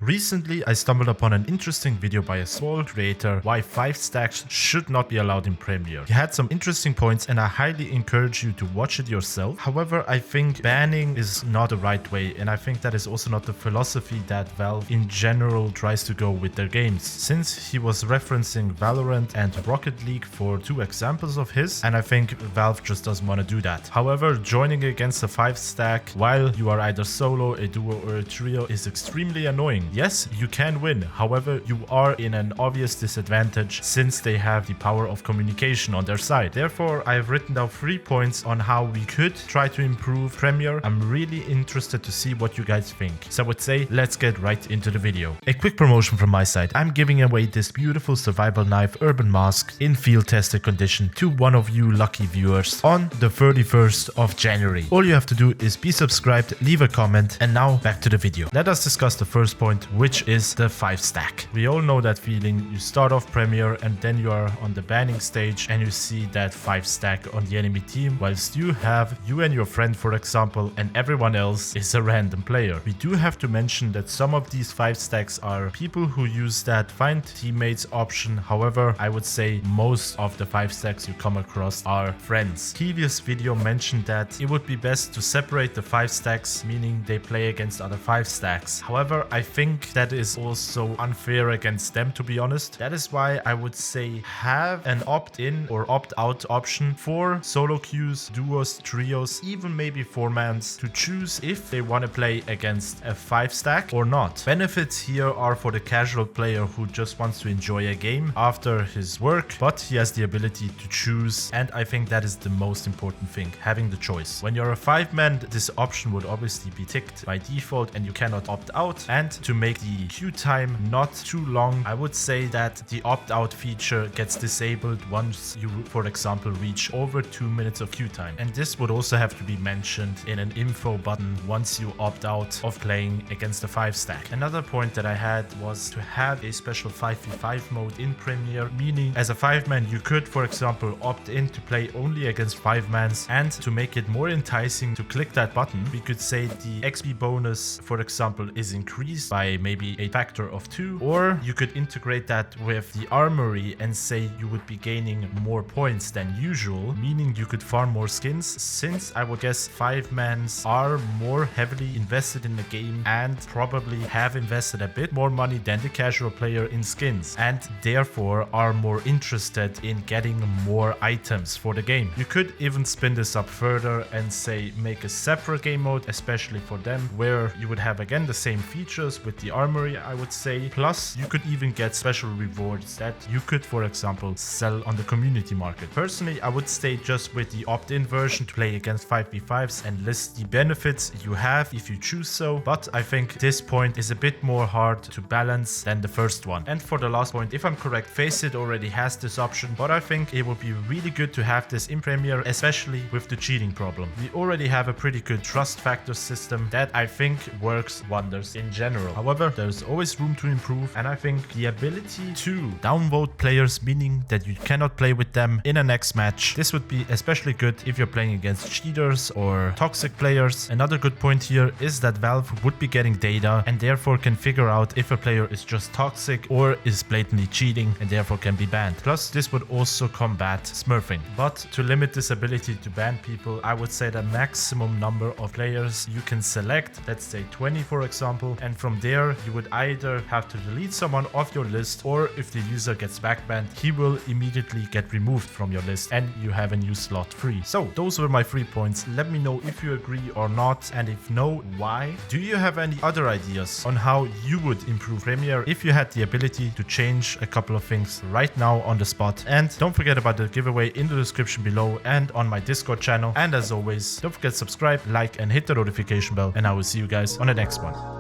Recently, I stumbled upon an interesting video by a small creator why 5 stacks should not be allowed in Premier. He had some interesting points and I highly encourage you to watch it yourself. However, I think banning is not the right way, and I think that is also not the philosophy that Valve in general tries to go with their games. Since he was referencing Valorant and Rocket League for 2 examples of his, and I think Valve just doesn't want to do that. However, joining against a 5 stack while you are either solo, a duo or a trio is extremely annoying. Yes, you can win, however you are in an obvious disadvantage since they have the power of communication on their side. Therefore, I have written down 3 points on how we could try to improve Premier. I'm really interested to see what you guys think. So I would say let's get right into the video. A quick promotion from my side. I'm giving away this beautiful survival knife urban mask in field tested condition to one of you lucky viewers on the 31st of January. All you have to do is be subscribed, leave a comment, and now back to the video. Let us discuss the first point, which is the 5 stack. We all know that feeling. You start off Premier and then you are on the banning stage and you see that 5 stack on the enemy team, whilst you have you and your friend, for example, and everyone else is a random player. We do have to mention that some of these 5 stacks are people who use that find teammates option. However, I would say most of the 5 stacks you come across are friends. Previous video mentioned that it would be best to separate the 5 stacks, meaning they play against other 5 stacks. However, I think that is also unfair against them, to be honest. That is why I would say have an opt-in or opt-out option for solo queues, duos, trios, even maybe 4-mans to choose if they want to play against a 5 stack or not. Benefits here are for the casual player who just wants to enjoy a game after his work, but he has the ability to choose, and I think that is the most important thing, having the choice. When you're a 5-man, this option would obviously be ticked by default and you cannot opt out. And to make the queue time not too long, I would say that the opt-out feature gets disabled once you, for example, reach over 2 minutes of queue time. And this would also have to be mentioned in an info button once you opt out of playing against a 5 stack. Another point that I had was to have a special 5v5 mode in Premier, meaning as a 5-man you could, for example, opt in to play only against 5-mans, and to make it more enticing to click that button, we could say the XP bonus, for example, is increased by maybe a factor of 2, or you could integrate that with the armory and say you would be gaining more points than usual, meaning you could farm more skins, since I would guess 5-mans are more heavily invested in the game and probably have invested a bit more money than the casual player in skins, and therefore are more interested in getting more items for the game. You could even spin this up further and say make a separate game mode, especially for them, where you would have again the same features with the armory, I would say, plus you could even get special rewards that you could, for example, sell on the community market. Personally, I would stay just with the opt-in version to play against 5v5s and list the benefits you have if you choose so, but I think this point is a bit more hard to balance than the first one. And for the last point, if I'm correct, Faceit already has this option, but I think it would be really good to have this in Premier, especially with the cheating problem. We already have a pretty good trust factor system that I think works wonders in general. However, there's always room to improve, and I think the ability to downvote players, meaning that you cannot play with them in a next match, this would be especially good if you're playing against cheaters or toxic players. Another good point here is that Valve would be getting data and therefore can figure out if a player is just toxic or is blatantly cheating and therefore can be banned. Plus, this would also combat smurfing. But to limit this ability to ban people, I would say the maximum number of players you can select, let's say 20 for example, and from there you would either have to delete someone off your list, or if the user gets backbanned, he will immediately get removed from your list and you have a new slot free. So those were my 3 points. Let me know if you agree or not, and if no, why. Do you have any other ideas on how you would improve Premier if you had the ability to change a couple of things right now on the spot? And don't forget about the giveaway in the description below and on my Discord channel. And as always, don't forget to subscribe, like, and hit the notification bell, and I will see you guys on the next one.